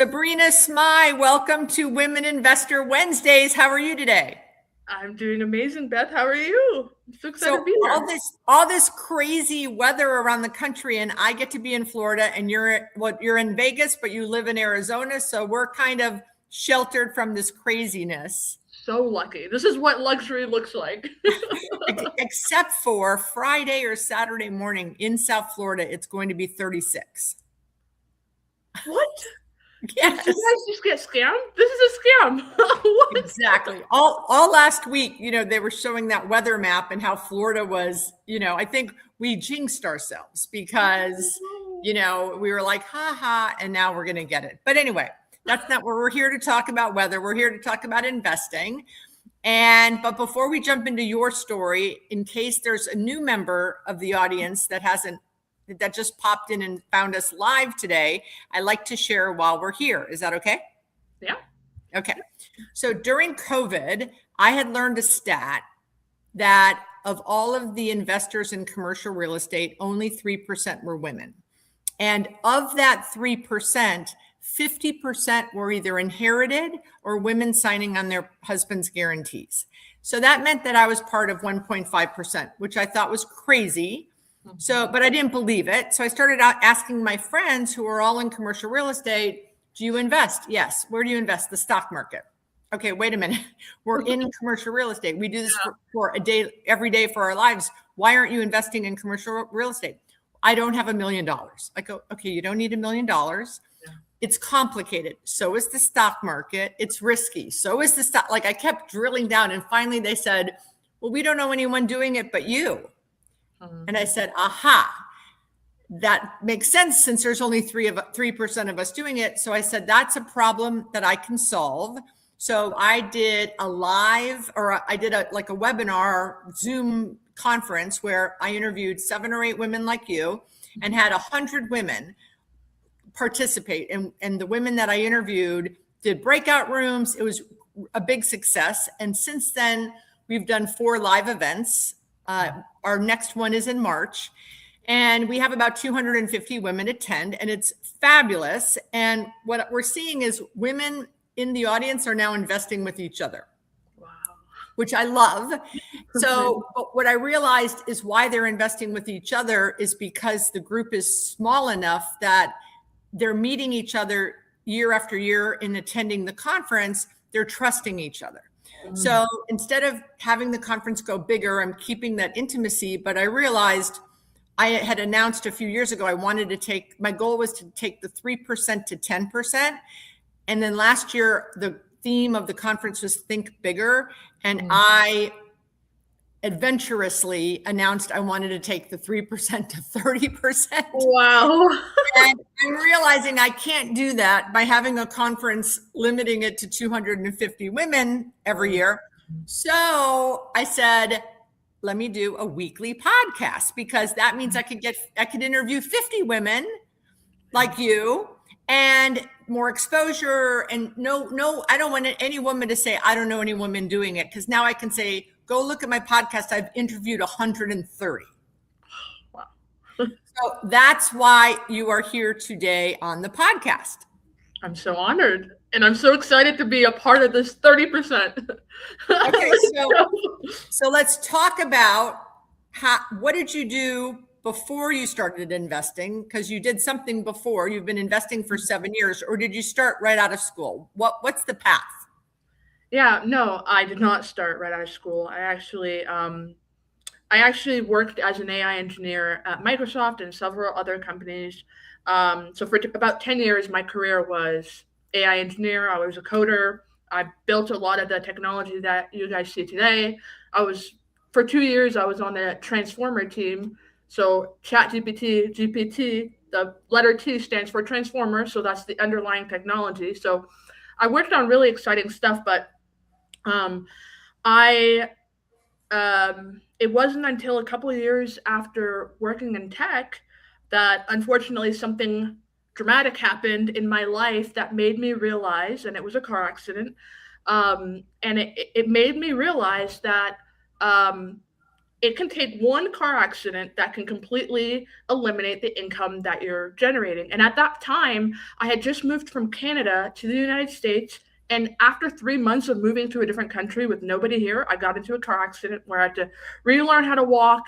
Sabrina Smai, welcome to Women Investor Wednesdays. How are you today? I'm doing amazing, Beth. How are you? I'm so excited to So be all here. this all this crazy weather around the country, and I get to be in Florida, and you're in Vegas, but you live in Arizona, so we're kind of sheltered from this craziness. So lucky. This is what luxury looks like. Except for Friday or Saturday morning in South Florida, it's going to be 36. What? Did you Yes. guys just get scammed? This is a scam. What? Exactly. All last week, they were showing that weather map and how Florida was, I think we jinxed ourselves because, we were like, ha ha, and now we're going to get it. But anyway, that's not what we're here to talk about weather. We're here to talk about investing. But before we jump into your story, in case there's a new member of the audience that just popped in and found us live today, I like to share while we're here. Is that okay? Yeah. Okay. So during COVID, I had learned a stat that of all of the investors in commercial real estate, only 3% were women. And of that 3%, 50% were either inherited or women signing on their husband's guarantees. So that meant that I was part of 1.5%, which I thought was crazy. But I didn't believe it. So I started out asking my friends who are all in commercial real estate, do you invest? Yes. Where do you invest? The stock market. Okay, wait a minute. We're in commercial real estate. We do this for a day, every day for our lives. Why aren't you investing in commercial real estate? I don't have $1 million. I go, okay, you don't need $1 million. Yeah. It's complicated. So is the stock market. It's risky. So is the stock. Like I kept drilling down, and finally they said, well, we don't know anyone doing it but you. And I said, aha, that makes sense since there's only 3% of us doing it. So I said, that's a problem that I can solve. So I did a webinar Zoom conference where I interviewed 7 or 8 women like you and had 100 women participate. And the women that I interviewed did breakout rooms. It was a big success. And since then, we've done 4 live events. Our next one is in March. And we have about 250 women attend, and it's fabulous. And what we're seeing is women in the audience are now investing with each other. Wow. Which I love. So what I realized is why they're investing with each other is because the group is small enough that they're meeting each other year after year in attending the conference. They're trusting each other. So instead of having the conference go bigger, I'm keeping that intimacy. But I realized I had announced a few years ago, my goal was to take the 3% to 10%. And then last year, the theme of the conference was Think Bigger. And I adventurously announced I wanted to take the 3% to 30%. Wow. And I'm realizing I can't do that by having a conference limiting it to 250 women every year. So I said, let me do a weekly podcast, because that means I could interview 50 women like you and more exposure. And no, I don't want any woman to say, I don't know any women doing it. Because now I can say, go look at my podcast. I've interviewed 130. Wow. So that's why you are here today on the podcast. I'm so honored. And I'm so excited to be a part of this 30%. Okay, so let's talk about what did you do before you started investing? Because you did something before. You've been investing for 7 years, or did you start right out of school? What's the path? Yeah, no, I did not start right out of school. I actually worked as an AI engineer at Microsoft and several other companies. So for about 10 years, my career was AI engineer. I was a coder. I built a lot of the technology that you guys see today. For 2 years, I was on the transformer team. So ChatGPT, GPT, the letter T stands for transformer. So that's the underlying technology. So I worked on really exciting stuff, but I it wasn't until a couple of years after working in tech that unfortunately something dramatic happened in my life that made me realize, and it was a car accident, and it made me realize that it can take one car accident that can completely eliminate the income that you're generating. And at that time, I had just moved from Canada to the United States. And after 3 months of moving to a different country with nobody here, I got into a car accident where I had to relearn how to walk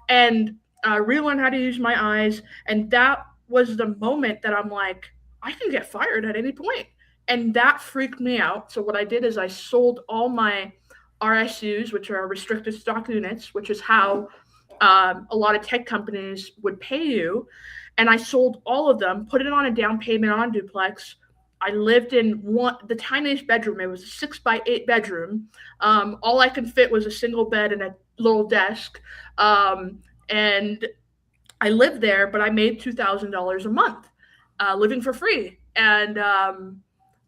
and relearn how to use my eyes. And that was the moment that I'm like, I can get fired at any point. And that freaked me out. So what I did is I sold all my RSUs, which are restricted stock units, which is how a lot of tech companies would pay you. And I sold all of them, put it on a down payment on a duplex. I lived in the tiniest bedroom. It was a 6x8 bedroom. All I could fit was a single bed and a little desk. And I lived there, but I made $2,000 a month living for free. And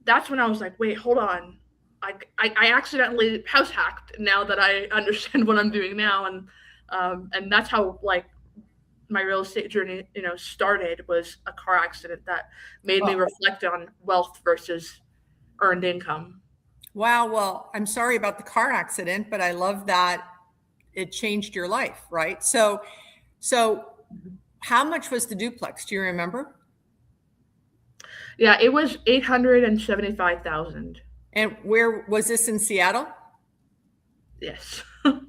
that's when I was like, wait, hold on. I accidentally house hacked now that I understand what I'm doing now. And that's how like my real estate journey, started, was a car accident that made me reflect on wealth versus earned income. Wow. Well, I'm sorry about the car accident, but I love that it changed your life, right? So how much was the duplex? Do you remember? Yeah, it was 875,000. And where was this, in Seattle? Yes.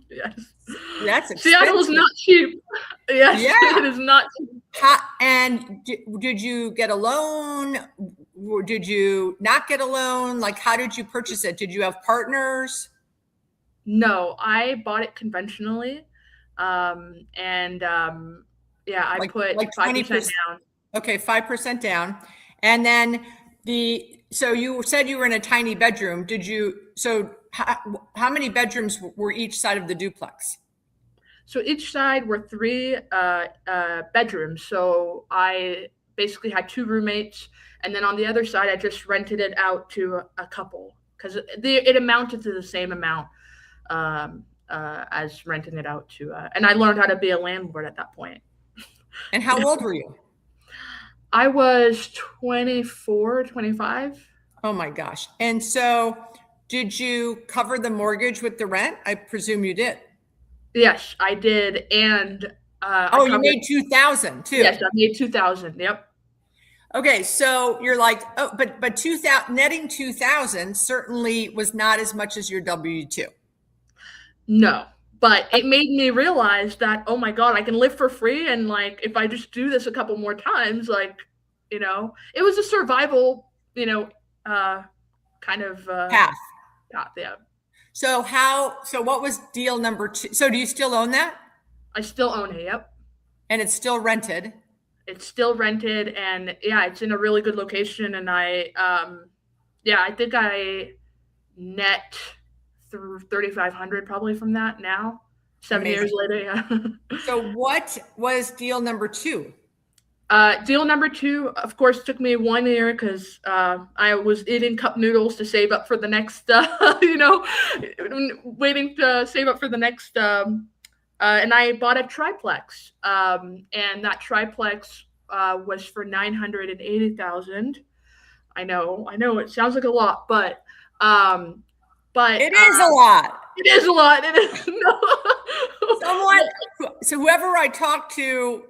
Yes. That's expensive. Seattle is not cheap. Yes, yeah. It is not cheap. And did you get a loan? Or did you not get a loan? Like, how did you purchase it? Did you have partners? No, I bought it conventionally. I put like 5% down. Okay, 5% down. And then so you said you were in a tiny bedroom. How many bedrooms were each side of the duplex? So each side were 3 bedrooms. So I basically had 2 roommates. And then on the other side, I just rented it out to a couple because it amounted to the same amount as renting it out to. And I learned how to be a landlord at that point. And how old were you? I was 24, 25. Oh my gosh. And so did you cover the mortgage with the rent? I presume you did. Yes, I did. And you made 2,000 too. Yes, I made 2,000. Yep. Okay, so you're like, oh, but 2,000, netting 2,000 certainly was not as much as your W-2. No, but it made me realize that, oh my God, I can live for free. And like, if I just do this a couple more times, like, it was a survival, kind of path. Yeah. So what was deal number 2? So do you still own that? I still own it. Yep. And it's still rented. It's still rented, and yeah, it's in a really good location. And I think I net through 3,500 probably from that now. 7 years later. Yeah. So what was deal number 2? Deal number 2, of course, took me 1 year because I was eating cup noodles to save up for the next, waiting to save up for the next. And I bought a triplex, and that triplex was for 980,000. I know, it sounds like a lot, but it is a lot. It is a lot. It is. So whoever I talked to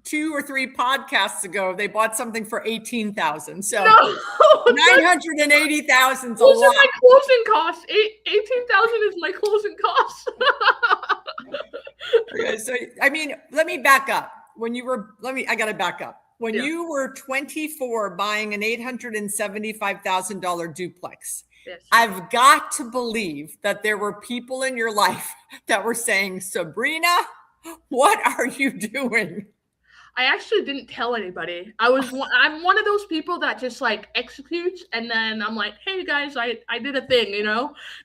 2 or 3 podcasts ago, they bought something for 18,000. So 980,000 is a lot. Those are my closing costs. 18,000 is my closing costs. Okay, so let me back up. I got to back up. When you were 24 buying an $875,000 duplex, yes, I've got to believe that there were people in your life that were saying, Sabrina, what are you doing? I actually didn't tell anybody. I'm one of those people that just like executes, and then I'm like, hey guys, I did a thing,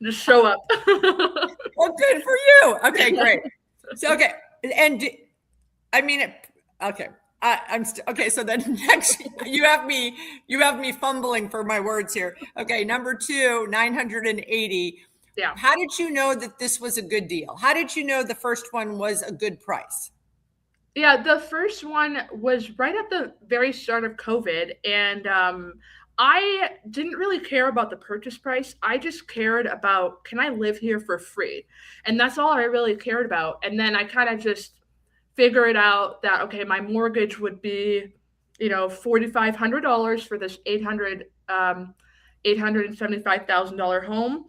just show up. Well, good for you. Okay, great. So, okay. And okay. Okay. So then next, you have me fumbling for my words here. Okay. Number 2, 980. Yeah. How did you know that this was a good deal? How did you know the first one was a good price? Yeah, the first one was right at the very start of COVID, and I didn't really care about the purchase price. I just cared about, can I live here for free? And that's all I really cared about. And then I kind of just figured out that, okay, my mortgage would be, $4,500 for this $875,000 home.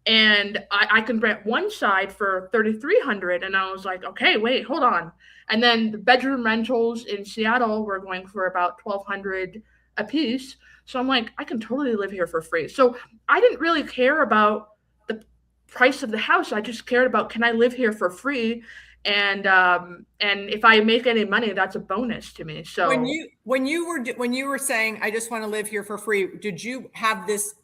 And I can rent one side for 3,300. And I was like, okay, wait, hold on. And then the bedroom rentals in Seattle were going for about 1,200 a piece. So I'm like, I can totally live here for free. So I didn't really care about the price of the house. I just cared about, can I live here for free? And if I make any money, that's a bonus to me. So when you were saying, I just want to live here for free, did you have this?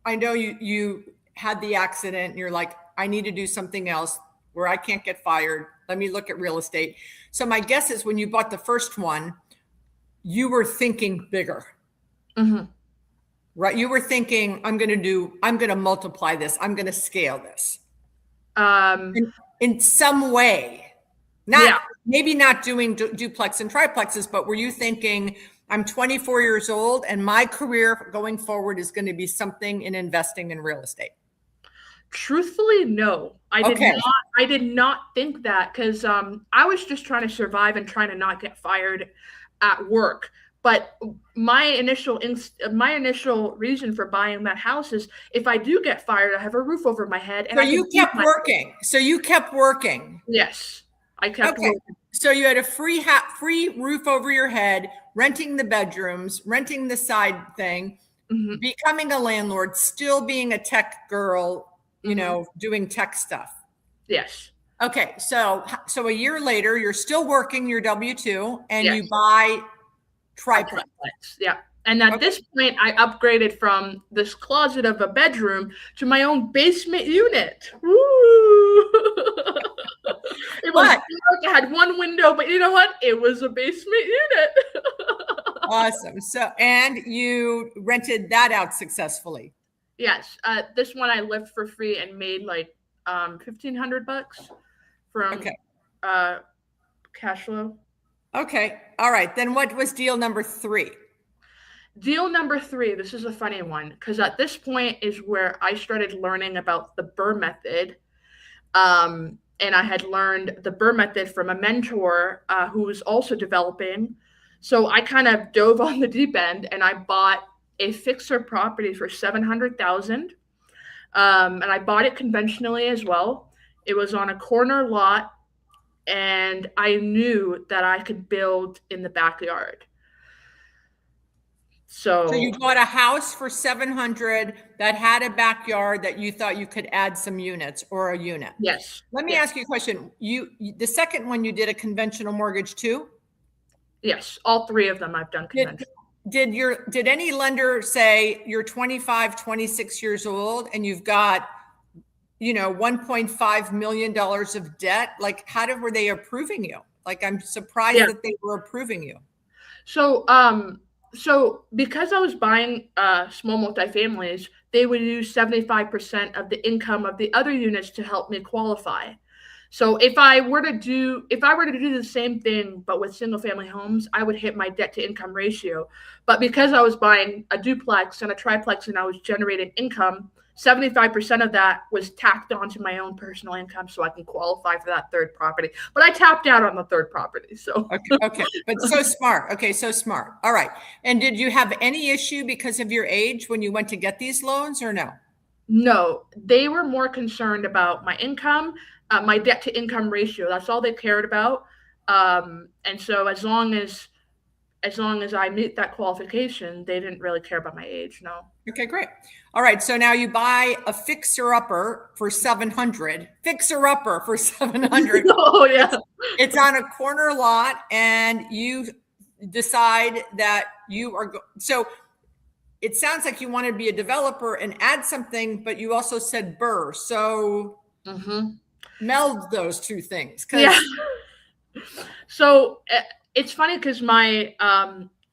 I know you had the accident and you're like, I need to do something else where I can't get fired. Let me look at real estate. So my guess is when you bought the first one, you were thinking bigger. Mm-hmm. Right? You were thinking, I'm going to multiply this. I'm going to scale this. In some way, maybe not doing duplex and triplexes, but were you thinking, I'm 24 years old and my career going forward is going to be something in investing in real estate? Truthfully, no. I did not think that, because I was just trying to survive and trying to not get fired at work. But my initial reason for buying that house is, if I do get fired, I have a roof over my head. And so you kept working. So you kept working. Yes, I kept working. So you had a free roof over your head, renting the bedrooms, renting the side thing, becoming a landlord, still being a tech girl, doing tech stuff. Yes. Okay. So a year later, you're still working your W-2 and you buy triplex. Yeah. And at this point, I upgraded from this closet of a bedroom to my own basement unit. Woo! It was dark. I had one window, but you know what? It was a basement unit. Awesome. So, and you rented that out successfully. Yes. This one I lived for free and made like $1,500 from cash flow. Okay. All right. Then what was deal number 3? Deal number 3, this is a funny one, because at this point is where I started learning about the BRRRR method. And I had learned the BRRRR method from a mentor who was also developing. So I kind of dove on the deep end and I bought a fixer property for $700,000. And I bought it conventionally as well. It was on a corner lot, and I knew that I could build in the backyard. So you bought a house for $700,000 that had a backyard that you thought you could add some units or a unit. Yes. Let me ask you a question. The second one, you did a conventional mortgage too? Yes. All 3 of them I've done conventional. Did any lender say you're 25, 26 years old and you've got, $1.5 million of debt? Like, were they approving you? Like, I'm surprised that they were approving you. So because I was buying small multifamilies, they would use 75% of the income of the other units to help me qualify. So if I were to do the same thing but with single family homes, I would hit my debt to income ratio. But because I was buying a duplex and a triplex and I was generating income, 75% of that was tacked onto my own personal income so I can qualify for that third property. But I tapped out on the third property. So okay. But so smart. Okay, so smart. All right. And did you have any issue because of your age when you went to get these loans or no? No, they were more concerned about my income, my debt to income ratio. That's all they cared about. And so as long as I meet that qualification, they didn't really care about my age. No. Okay, great. All right. So now you buy a fixer-upper for $700,000. Fixer-upper for $700,000. Oh, yeah. It's on a corner lot, and you decide that you are so it sounds like you want to be a developer and add something, but you also said BRRRR. So meld those two things. Yeah. So it's funny because my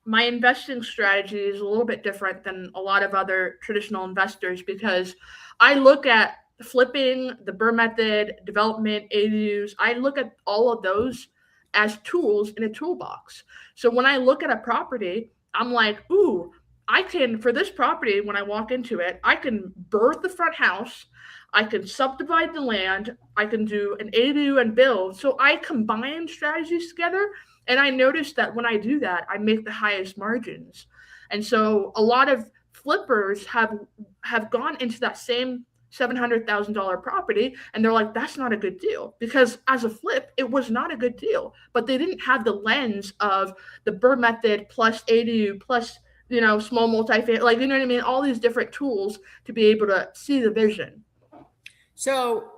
investing strategy is a little bit different than a lot of other traditional investors, because I look at flipping, the BRRRR method, development, ADUs. I look at all of those as tools in a toolbox. So when I look at a property, I'm like, ooh, I can, for this property, when I walk into it, I can birth the front house, I can subdivide the land, I can do an ADU and build. So I combine strategies together. And I noticed that when I do that, I make the highest margins. And so a lot of flippers have gone into that same $700,000 property, and they're like, that's not a good deal, because as a flip it was not a good deal, but they didn't have the lens of the Burr method plus ADU plus small multi-family, like, you know what I mean, all these different tools to be able to see the vision. So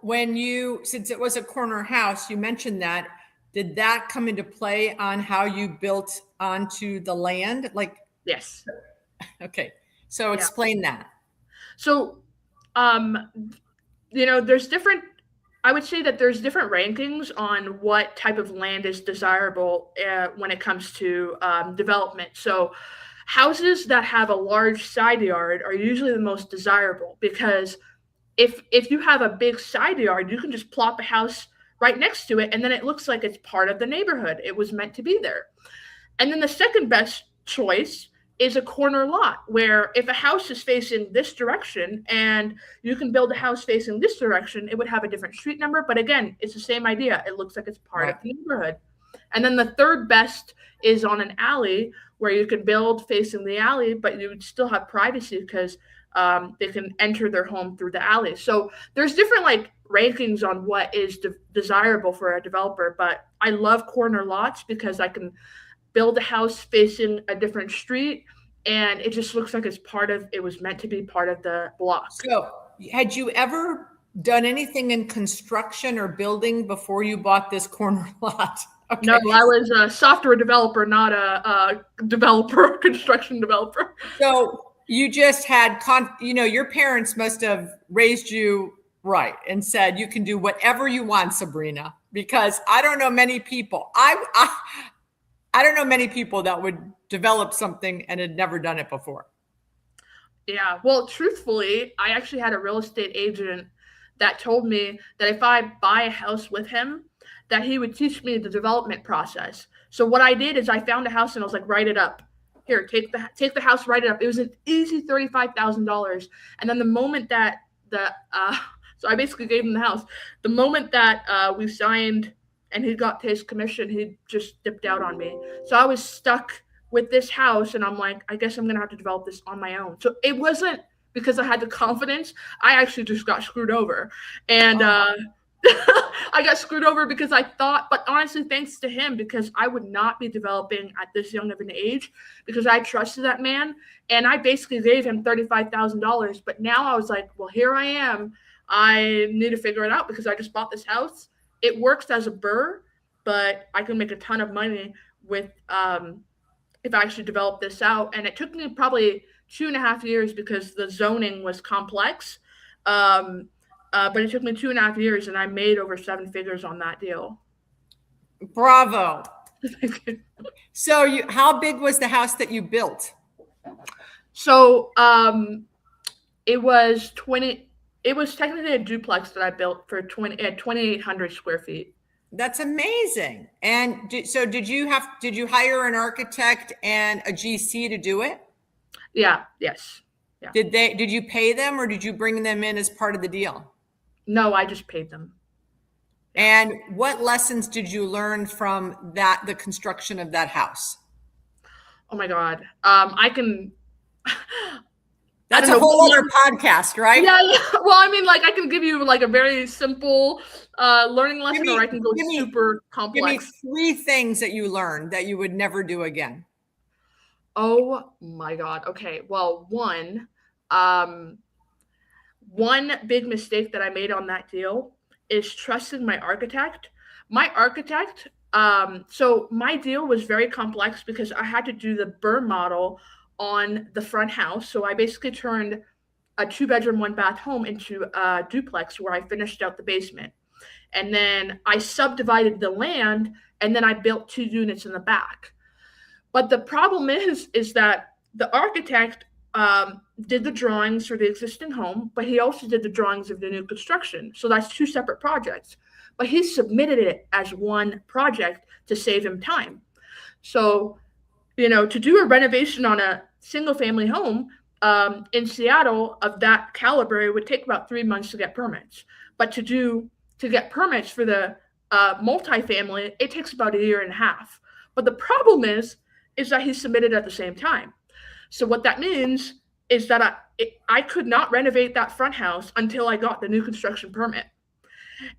since it was a corner house, you mentioned that, did that come into play on how you built onto the land? Like, Yes. Okay. So explain that. So, there's different, I would say that there's different rankings on what type of land is desirable when it comes to development. So houses that have a large side yard are usually the most desirable, because if you have a big side yard, you can just plop a house right next to it, and then it looks like it's part of the neighborhood. It was meant to be there. And then the second best choice is a corner lot, where if a house is facing this direction and you can build a house facing this direction, it would have a different street number. But again, it's the same idea. It looks like it's part of the neighborhood. And then the third best is on an alley, where you can build facing the alley, but you would still have privacy, because they can enter their home through the alley. So there's different rankings on what is desirable for a developer. But I love corner lots because I can build a house facing a different street, and it just looks like it was meant to be part of the block. So had you ever done anything in construction or building before you bought this corner lot? Okay. No, I was a software developer, not a developer, construction developer. So you just had, your parents must have raised you right and said, you can do whatever you want, Sabrina, because I don't know many people. I don't know many people that would develop something and had never done it before. Yeah. Well, truthfully, I actually had a real estate agent that told me that if I buy a house with him, that he would teach me the development process. So what I did is I found a house and I was like, write it up. Here, take the house, write it up. It was an easy $35,000. And then the moment that so I basically gave him the house. The moment that we signed and he got his commission, he just dipped out on me. So I was stuck with this house, and I'm like, I guess I'm gonna have to develop this on my own. So it wasn't because I had the confidence. I actually just got screwed over, and I got screwed over because I thought, but honestly, thanks to him, because I would not be developing at this young of an age, because I trusted that man, and I basically gave him $35,000. But now I was like, well, here I am. I need to figure it out, because I just bought this house. It works as a burr, but I can make a ton of money with if I actually develop this out. And it took me probably 2.5 years because the zoning was complex. But it took me 2.5 years, and I made over 7 figures on that deal. Bravo. So how big was the house that you built? So it was technically a duplex that I built for 2,800 square feet. That's amazing. And did you hire an architect and a GC to do it? Yeah. Yes. Yeah. Did you pay them, or did you bring them in as part of the deal? No, I just paid them. And what lessons did you learn from the construction of that house? Oh my God. I can. That's a whole other podcast, right? Yeah. Well, I mean, I can give you a very simple learning lesson, or I can go super complex. Give me 3 things that you learned that you would never do again. Oh my God. Okay. Well, one big mistake that I made on that deal is trusting my architect. So my deal was very complex because I had to do the burr model on the front house. So I basically turned a 2-bedroom, 1-bath home into a duplex, where I finished out the basement. And then I subdivided the land, and then I built 2 units in the back. But the problem is that the architect did the drawings for the existing home, but he also did the drawings of the new construction. So that's 2 separate projects. But he submitted it as one project to save him time. So, to do a renovation on a single family home in Seattle of that caliber, it would take about 3 months to get permits. But to get permits for the multifamily, it takes about a year and a half. But the problem is that he submitted at the same time. So what that means is that I could not renovate that front house until I got the new construction permit.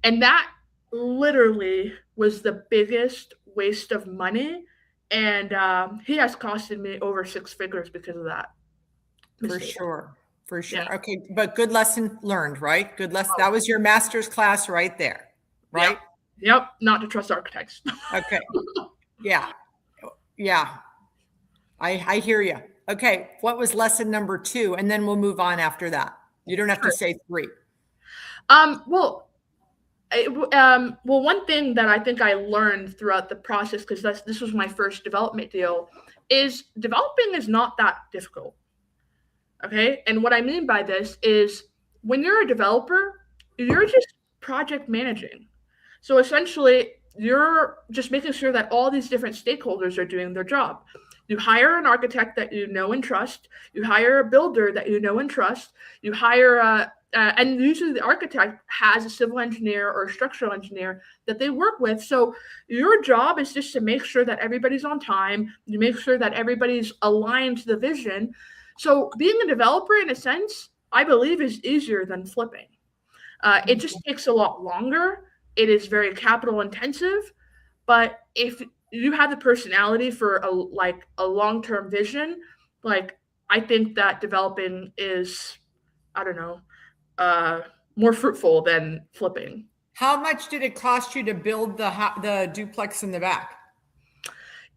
And that literally was the biggest waste of money. And he has costed me over 6 figures because of that. For sure. For sure. Yeah. Okay. But good lesson learned, right? Good lesson. That was your master's class right there, right? Yep. Not to trust architects. Okay. Yeah. Yeah. I hear you. Okay. What was lesson number 2? And then we'll move on after that. You don't have to say 3. Well, one thing that I think I learned throughout the process, because this was my first development deal, is developing is not that difficult. Okay. And what I mean by this is when you're a developer, you're just project managing. So essentially, you're just making sure that all these different stakeholders are doing their job. You hire an architect that you know and trust. You hire a builder that you know and trust. You hire and usually the architect has a civil engineer or a structural engineer that they work with. So your job is just to make sure that everybody's on time. You make sure that everybody's aligned to the vision. So being a developer, in a sense, I believe is easier than flipping. It just takes a lot longer. It is very capital intensive. But if you have the personality for a long-term vision, I think that developing is, I don't know, more fruitful than flipping. How much did it cost you to build the duplex in the back?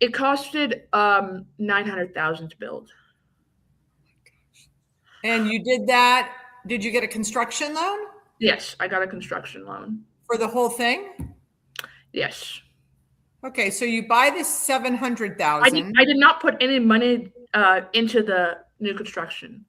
It costed $900,000 to build. And you did that. Did you get a construction loan? Yes, I got a construction loan. For the whole thing? Yes. Okay, so you buy this $700,000. I did not put any money into the new construction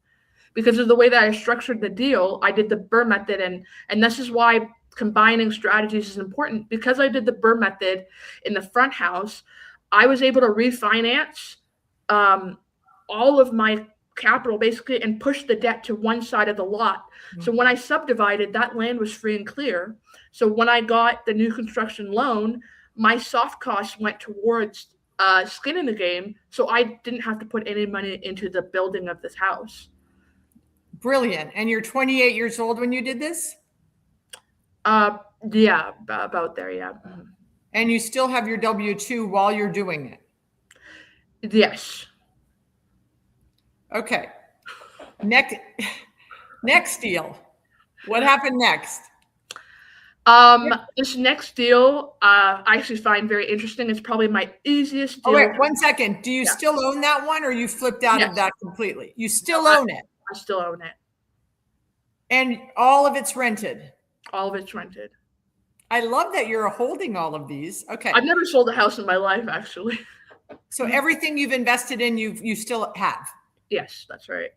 because of the way that I structured the deal. I did the BRRRR method, and this is why combining strategies is important. Because I did the BRRRR method in the front house, I was able to refinance all of my capital basically and push the debt to one side of the lot. Mm-hmm. So when I subdivided, that land was free and clear. So when I got the new construction loan, my soft costs went towards skin in the game. So I didn't have to put any money into the building of this house. Brilliant. And you're 28 years old when you did this? Yeah, about there. Yeah. Mm-hmm. And you still have your W-2 while you're doing it? Yes. Okay. Next deal. What happened next? This next deal, I actually find very interesting. It's probably my easiest deal. Oh, wait, 1 second. Do you still own that one, or you flipped out of that completely? You still own it? I still own it. And all of it's rented? All of it's rented. I love that you're holding all of these. Okay. I've never sold a house in my life, actually. So everything you've invested in, you still have? Yes, that's right.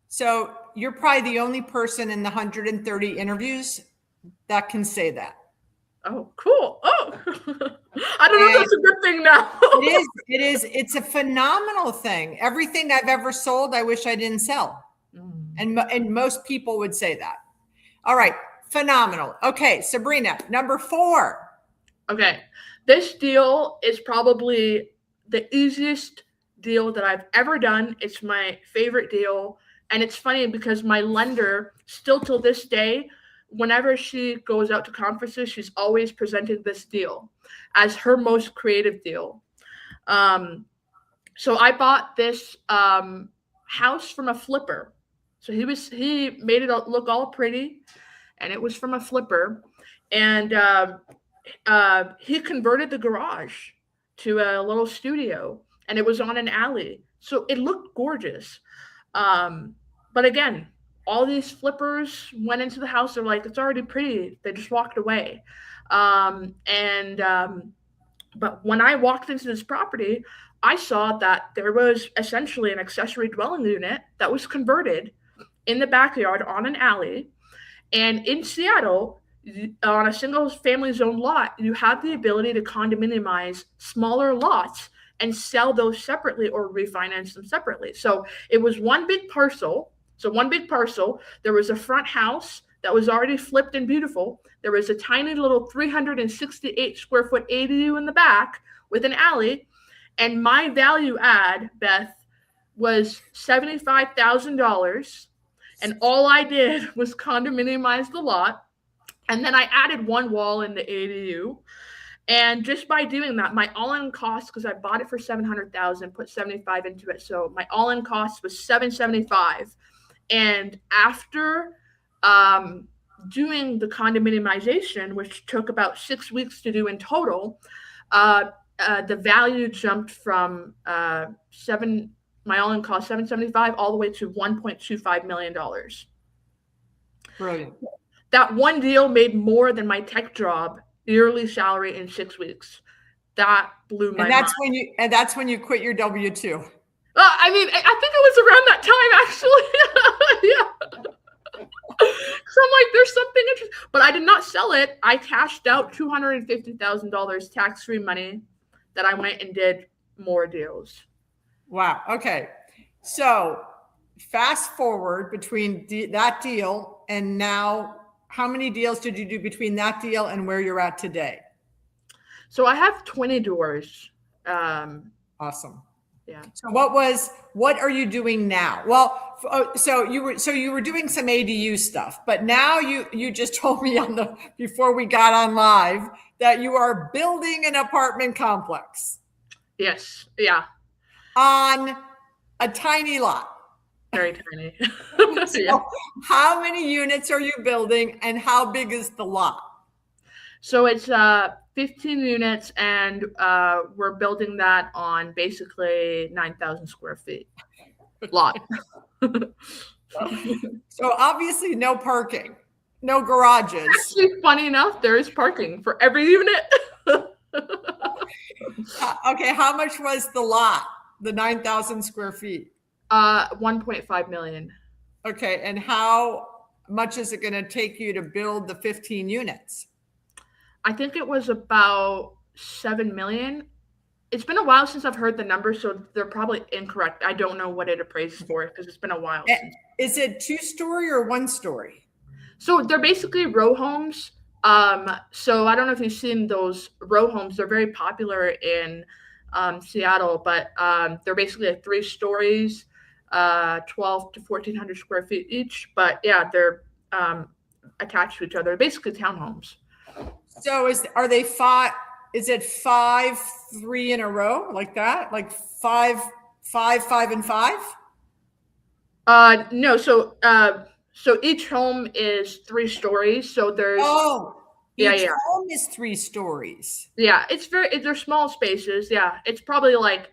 So you're probably the only person in the 130 interviews that can say that. Oh, cool. Oh, I don't know if that's a good thing now. It is. It's a phenomenal thing. Everything I've ever sold, I wish I didn't sell. And most people would say that. All right. Phenomenal. Okay. Sabrina, number 4. Okay. This deal is probably the easiest deal that I've ever done. It's my favorite deal. And it's funny because my lender still till this day, whenever she goes out to conferences, she's always presented this deal as her most creative deal. So I bought this house from a flipper. So he made it look all pretty, and it was from a flipper. And he converted the garage to a little studio, and it was on an alley. So it looked gorgeous. But again, all these flippers went into the house. They're like, it's already pretty. They just walked away. But when I walked into this property, I saw that there was essentially an accessory dwelling unit that was converted in the backyard on an alley. And in Seattle, on a single family zone lot, you have the ability to condominiumize smaller lots and sell those separately or refinance them separately. So it was one big parcel. So one big parcel, there was a front house that was already flipped and beautiful. There was a tiny little 368 square foot ADU in the back with an alley. And my value add, Beth, was $75,000. And all I did was condominiumize the lot. And then I added one wall in the ADU. And just by doing that, my all-in cost, because I bought it for $700,000, put 75 into it, so my all-in cost was $775. And after doing the condominiumization, which took about 6 weeks to do in total, the value jumped from my all-in cost $775 all the way to $1.25 million. Brilliant. That one deal made more than my tech job yearly salary in 6 weeks. That blew my mind. And that's when you quit your W-2. I mean, I think it was around that time, actually. Yeah. So I'm like, there's something interesting. But I did not sell it. I cashed out $250,000 tax-free money that I went and did more deals. Wow. Okay. So fast forward between that deal and now, how many deals did you do between that deal and where you're at today? So I have 20 doors. Awesome. Yeah. So what are you doing now? Well, so you were doing some ADU stuff, but now you just told me before we got on live that you are building an apartment complex. Yes. Yeah. On a tiny lot. Very tiny. So yeah. How many units are you building and how big is the lot? So it's 15 units, and we're building that on basically 9,000 square feet lot. So obviously no parking, no garages. Actually, funny enough, there is parking for every unit. Okay, how much was the lot, the 9,000 square feet? 1.5 million. Okay, and how much is it going to take you to build the 15 units? I think it was about 7 million. It's been a while since I've heard the numbers, so they're probably incorrect. I don't know what it appraises for because it's been a while. Is it 2-story or 1-story? So they're basically row homes. So I don't know if you've seen those row homes. They're very popular in Seattle, but they're basically like 3 stories, 12 to 1,400 square feet each. But yeah, they're attached to each other. Basically townhomes. So are they 5? Is it 5, 3 in a row like that? Like 5, 5, 5, and 5? No. So each home is 3 stories. So there's each home is 3 stories. Yeah, they're small spaces. Yeah, it's probably like,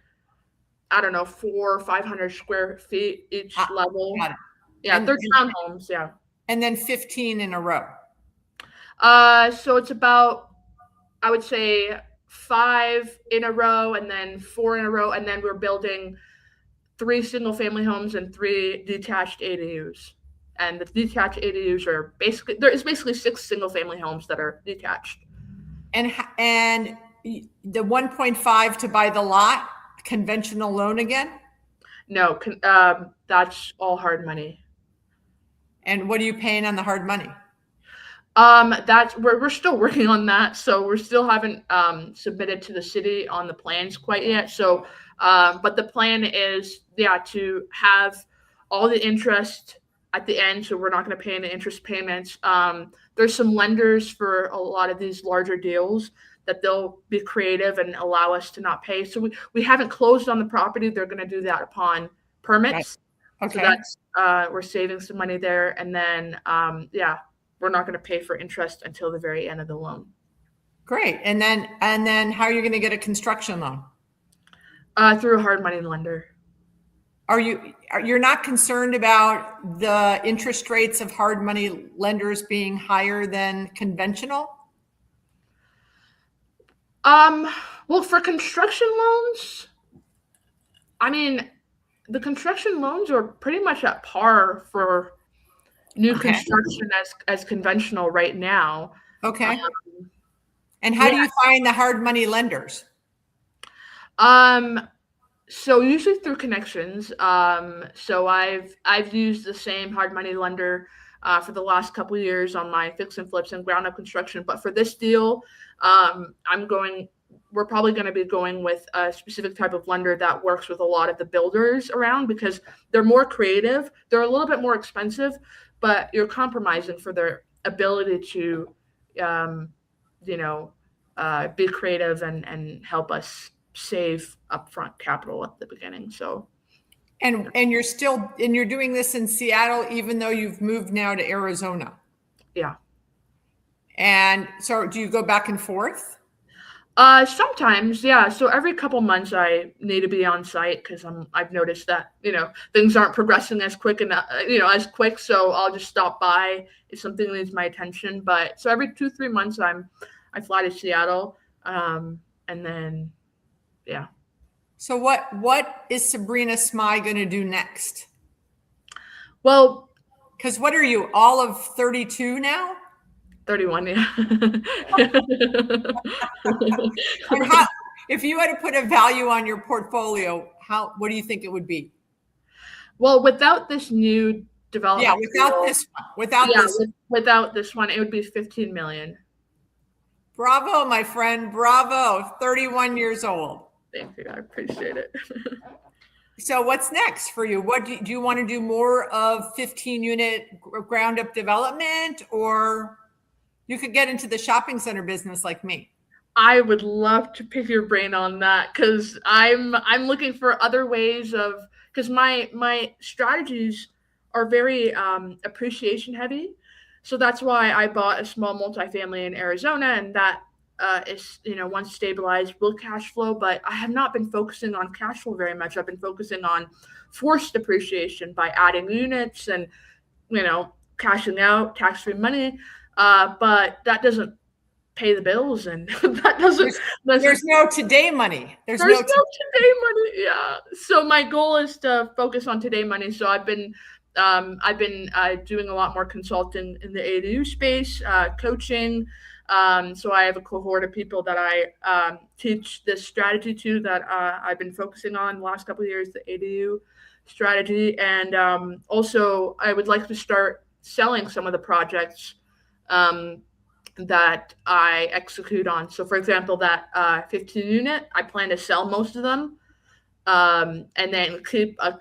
I don't know, 400 or 500 square feet each level. Got it. Yeah, they're townhomes. Yeah, and then 15 in a row. So it's about, I would say, 5 in a row and then 4 in a row, and then we're building 3 single family homes and 3 detached ADUs. And the detached ADUs are basically 6 single family homes that are detached. And the 1.5 to buy the lot, conventional loan again? No, that's all hard money. And what are you paying on the hard money? We're still working on that, so we still haven't submitted to the city on the plans quite yet. So, but the plan is, to have all the interest at the end, so we're not going to pay any interest payments. There's some lenders for a lot of these larger deals that they'll be creative and allow us to not pay. So we haven't closed on the property. They're going to do that upon permits. Right. Okay. So that's we're saving some money there, and then we're not going to pay for interest until the very end of the loan. Great. And then how are you going to get a construction loan? Through a hard money lender. You're not concerned about the interest rates of hard money lenders being higher than conventional? Well, for construction loans, I mean, the construction loans are pretty much at par for new construction as conventional right now. Okay. And how do you find the hard money lenders? Um, so usually through connections. So I've used the same hard money lender for the last couple of years on my fix and flips and ground up construction. But for this deal, I'm going. We're probably going to be going with a specific type of lender that works with a lot of the builders around because they're more creative. They're a little bit more expensive, but you're compromising for their ability to, um, you know, be creative and help us save upfront capital at the beginning. So And you're doing this in Seattle, even though you've moved now to Arizona. yeah. And so do you go back and forth? Sometimes, yeah. So every couple months I need to be on site because I've noticed that, things aren't progressing as quick and as quick. So I'll just stop by if something needs my attention. But so every 2-3 months I fly to Seattle. And then yeah. So what is Sabrina Smai going to do next? Well, Because what are you, all of 32 now? 31, yeah. And how, if you had to put a value on your portfolio, what do you think it would be? Well, without this new development, Yeah, without this one, without this one, it would be 15 million. Bravo, my friend. Bravo. 31 years old. Thank you. I appreciate it. So what's next for you? What do you want to do more of 15 unit ground up development, or you could get into the shopping center business like me? I would love to pick your brain on that because I'm looking for other ways of because my strategies are very appreciation heavy, so that's why I bought a small multifamily in Arizona, and that is once stabilized will cash flow. But I have not been focusing on cash flow very much. I've been focusing on forced appreciation by adding units and cashing out tax-free money, but that doesn't pay the bills and that doesn't there's no today money. There's no today money. Yeah. So my goal is to focus on today money. So I've been doing a lot more consulting in the ADU space, coaching. So I have a cohort of people that I teach this strategy to that I've been focusing on the last couple of years, the ADU strategy. And also I would like to start selling some of the projects that I execute on. So for example, that 15 unit, I plan to sell most of them, and then keep. I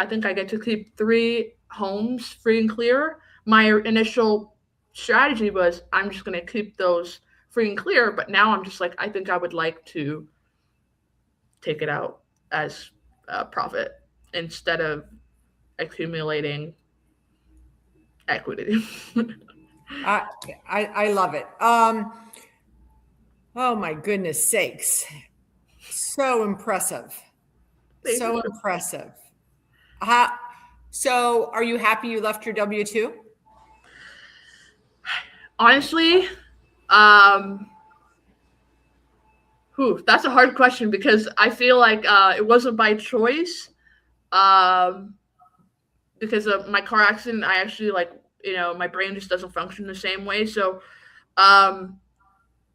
think I get to keep 3 homes free and clear. My initial strategy was I'm just going to keep those free and clear, but now I'm just like I think I would like to take it out as a profit instead of accumulating equity. I love it. Oh my goodness sakes. So impressive. So impressive. So are you happy you left your W-2? Honestly, that's a hard question because I feel like it wasn't by choice. Because of my car accident, I actually my brain just doesn't function the same way. So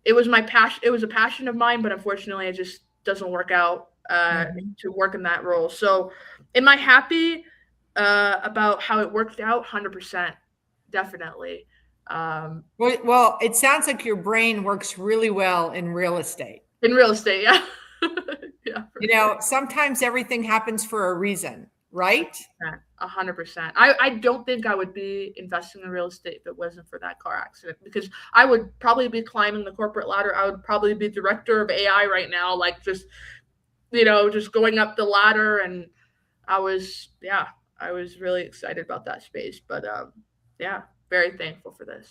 it was my passion. It was a passion of mine, but unfortunately, it just doesn't work out to work in that role. So, am I happy about how it worked out? 100%, definitely. Well, it sounds like your brain works really well in real estate. In real estate, yeah. Yeah. Sometimes everything happens for a reason, right? 100%. I don't think I would be investing in real estate if it wasn't for that car accident because I would probably be climbing the corporate ladder. I would probably be director of AI right now, like just going up the ladder. And I was really excited about that space. But very thankful for this.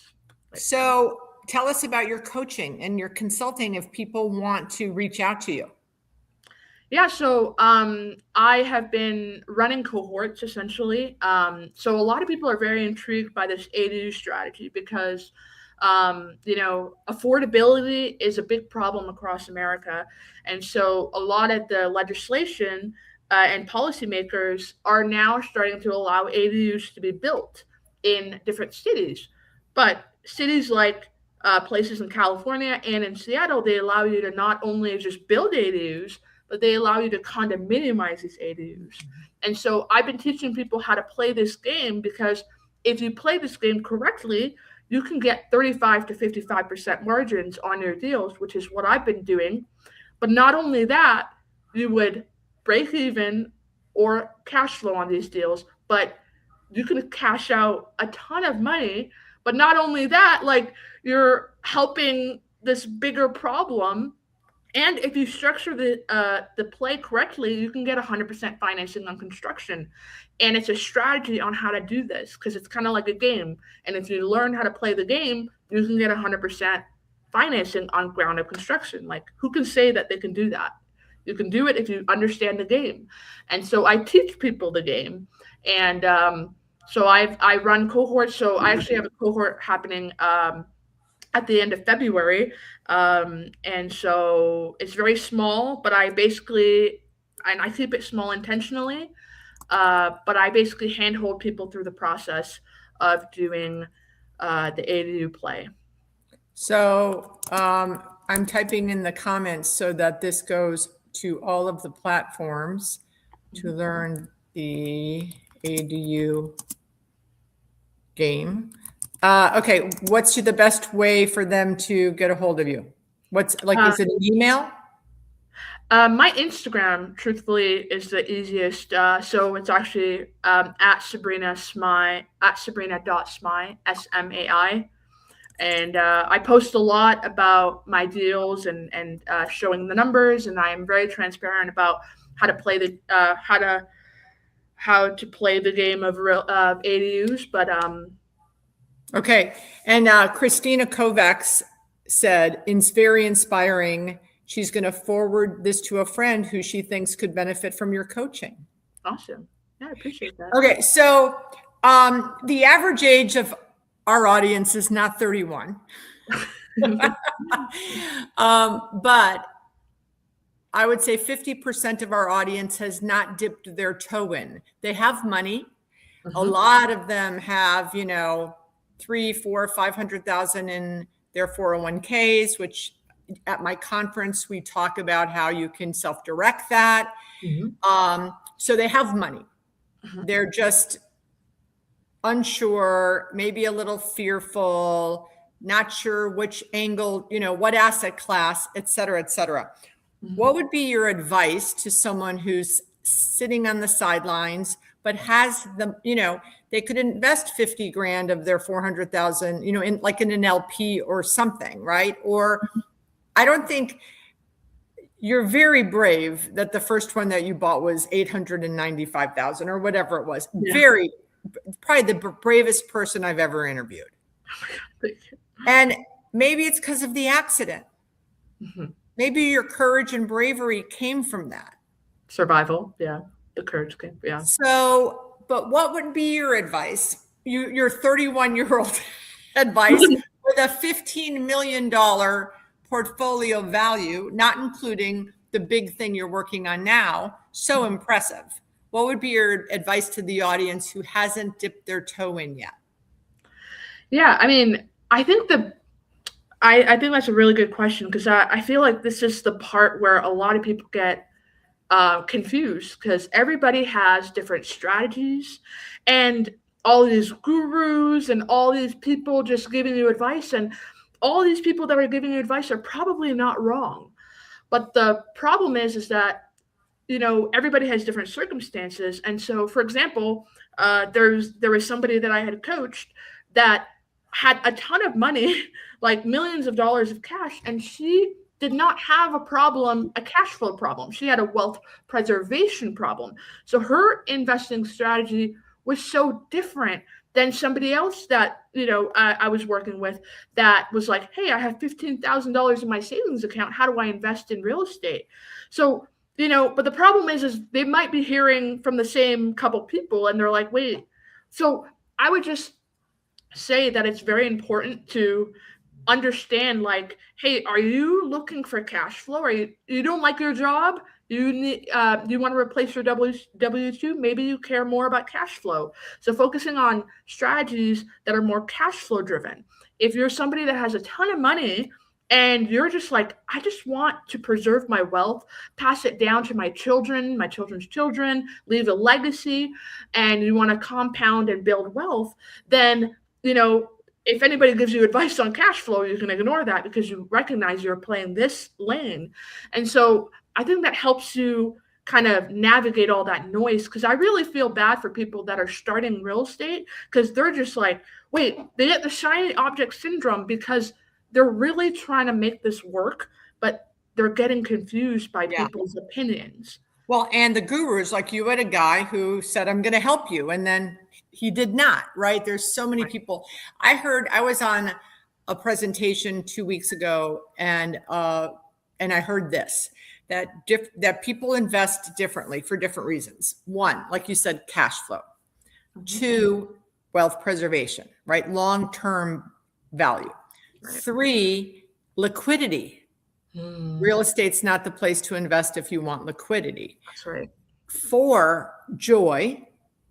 So tell us about your coaching and your consulting if people want to reach out to you. Yeah, so I have been running cohorts essentially. So a lot of people are very intrigued by this ADU strategy because, affordability is a big problem across America. And so a lot of the legislation and policymakers are now starting to allow ADUs to be built in different cities. But cities like places in California and in Seattle, they allow you to not only just build ADUs, but they allow you to condominiumize these ADUs. And so I've been teaching people how to play this game, because if you play this game correctly, you can get 35 to 55% margins on your deals, which is what I've been doing. But not only that, you would break even or cash flow on these deals, but you can cash out a ton of money. But not only that, like, you're helping this bigger problem. And if you structure the play correctly, you can get 100% financing on construction. And it's a strategy on how to do this, because it's kind of like a game. And if you learn how to play the game, you can get 100% financing on ground up construction. Like, who can say that they can do that? You can do it if you understand the game. And so I teach people the game. And so I run cohorts. So I actually have a cohort happening at the end of February. And so it's very small, but I keep it small intentionally, but I basically handhold people through the process of doing the ADU play. So I'm typing in the comments so that this goes to all of the platforms to learn the ADU game. Okay, what's the best way for them to get a hold of you? What's like, is it an email? My Instagram, truthfully, is the easiest. So it's actually at Sabrina Smai, at Sabrina.Smai, SMAI. And I post a lot about my deals and showing the numbers, and I am very transparent about how to play the how to play the game of ADUs. But okay, and Christina Kovacs said it's very inspiring. She's going to forward this to a friend who she thinks could benefit from your coaching. Awesome. Yeah, I appreciate that. Okay, so the average age of our audience is not 31. But I would say 50% of our audience has not dipped their toe in. They have money. A lot of them have, you know, 3, 4, 500,000 in their 401ks, which at my conference, we talk about how you can self-direct that. So they have money. They're just unsure, maybe a little fearful, not sure which angle, you know, what asset class, et cetera, et cetera. What would be your advice to someone who's sitting on the sidelines, but has the, you know, they could invest 50 grand of their 400,000, you know, in like in an LP or something, right? Or I don't think you're very brave that the first one that you bought was 895,000 or whatever it was. Yeah. Probably the bravest person I've ever interviewed. And maybe it's because of the accident. Maybe your courage and bravery came from that. Survival. Yeah. The courage came. Yeah. So, but what would be your advice? Your 31-year-old advice with a $15 million portfolio value, not including the big thing you're working on now. So impressive. What would be your advice to the audience who hasn't dipped their toe in yet? Yeah, I mean, I think that's a really good question, because I feel like this is the part where a lot of people get confused, because everybody has different strategies, and all these gurus and all these people just giving you advice, and all these people that are giving you advice are probably not wrong. But the problem is that, you know, everybody has different circumstances. And so, for example, there was somebody that I had coached that had a ton of money, like millions of dollars of cash, and she did not have a cash flow problem. She had a wealth preservation problem. So her investing strategy was so different than somebody else that, you know, I was working with, that was like, hey, I have $15,000 in my savings account. How do I invest in real estate? So, you know, but the problem is they might be hearing from the same couple people, and they're like, wait. So I would just say that it's very important to understand, like, hey, are you looking for cash flow? You don't like your job? You need you want to replace your W-2? Maybe you care more about cash flow. So focusing on strategies that are more cash flow driven. If you're somebody that has a ton of money and you're just like, I just want to preserve my wealth, pass it down to my children, my children's children, leave a legacy, and you want to compound and build wealth, then, if anybody gives you advice on cash flow, you can ignore that because you recognize you're playing this lane. And so I think that helps you kind of navigate all that noise, because I really feel bad for people that are starting real estate, because they're just like, wait, they get the shiny object syndrome because they're really trying to make this work, but they're getting confused by people's opinions. Well, and the gurus, like you had a guy who said, I'm going to help you. And then he did not, right? There's so many people. I was on a presentation 2 weeks ago, and I heard this, that people invest differently for different reasons. One, like you said, cash flow. Two, wealth preservation, right? Long-term value. Right. 3, liquidity. Real estate's not the place to invest if you want liquidity. That's right. 4, joy.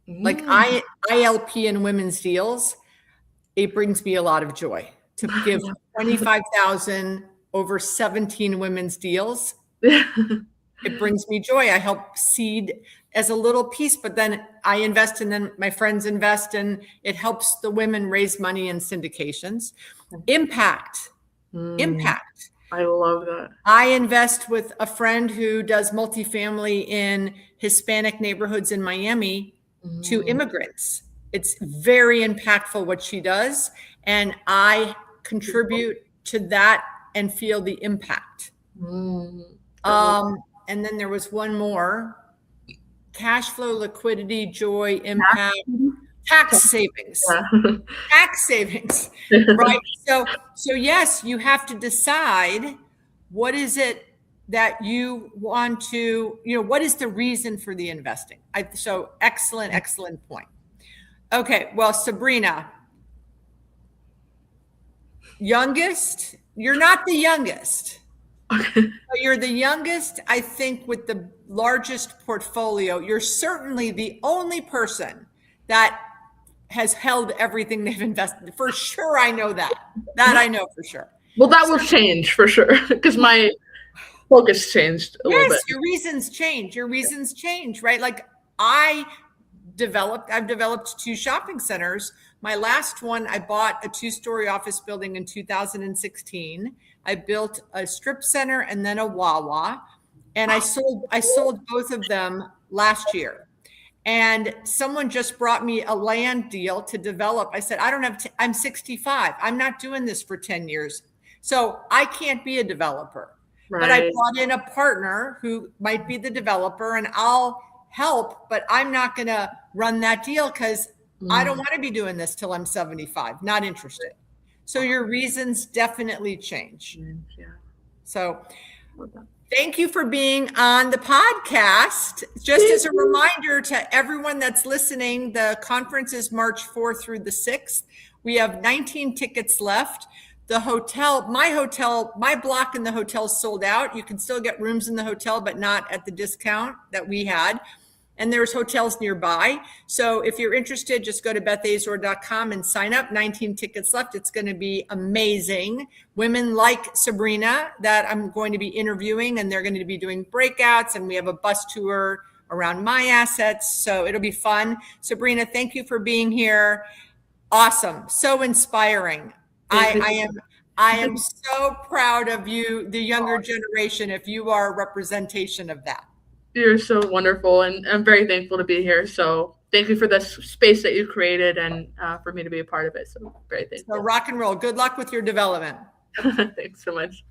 Like ILP in women's deals, it brings me a lot of joy to give 25,000 over 17 women's deals. It brings me joy. I help seed as a little piece, but then I invest, and then my friends invest, and it helps the women raise money in syndications. Impact. I love that. I invest with a friend who does multifamily in Hispanic neighborhoods in Miami to immigrants. It's very impactful what she does, and I contribute to that and feel the impact. And then there was one more: cash flow, liquidity, joy, impact, tax savings. Tax savings, right? So yes, you have to decide what is it that you want to, what is the reason for the investing? So excellent point. Okay, well, Sabrina, youngest, you're not the youngest. Okay. You're the youngest, I think, with the largest portfolio. You're certainly the only person that has held everything they've invested. For sure, I know that. That I know for sure. Well, that will change for sure, because my focus changed a little bit. Yes, your reasons change, right? Like I've developed 2 shopping centers. My last one, I bought a 2-story office building in 2016. I built a strip center and then a Wawa, and I sold both of them last year. And someone just brought me a land deal to develop. I said, I'm 65. I'm not doing this for 10 years. So I can't be a developer. Right. But I brought in a partner who might be the developer, and I'll help, but I'm not going to run that deal because I don't want to be doing this till I'm 75. Not interested. So your reasons definitely change. Yeah. So thank you for being on the podcast. Just as a reminder to everyone that's listening, the conference is March 4th through the 6th. We have 19 tickets left. The hotel, my block in the hotel is sold out. You can still get rooms in the hotel, but not at the discount that we had. And there's hotels nearby. So if you're interested, just go to bethazor.com and sign up. 19 tickets left. It's going to be amazing. Women like Sabrina that I'm going to be interviewing, and they're going to be doing breakouts, and we have a bus tour around my assets. So it'll be fun. Sabrina, thank you for being here. Awesome. So inspiring. I am so proud of you, the younger generation, if you are a representation of that. You're so wonderful, and I'm very thankful to be here. So thank you for this space that you created, and for me to be a part of it. So very thankful. So rock and roll. Good luck with your development. Thanks so much.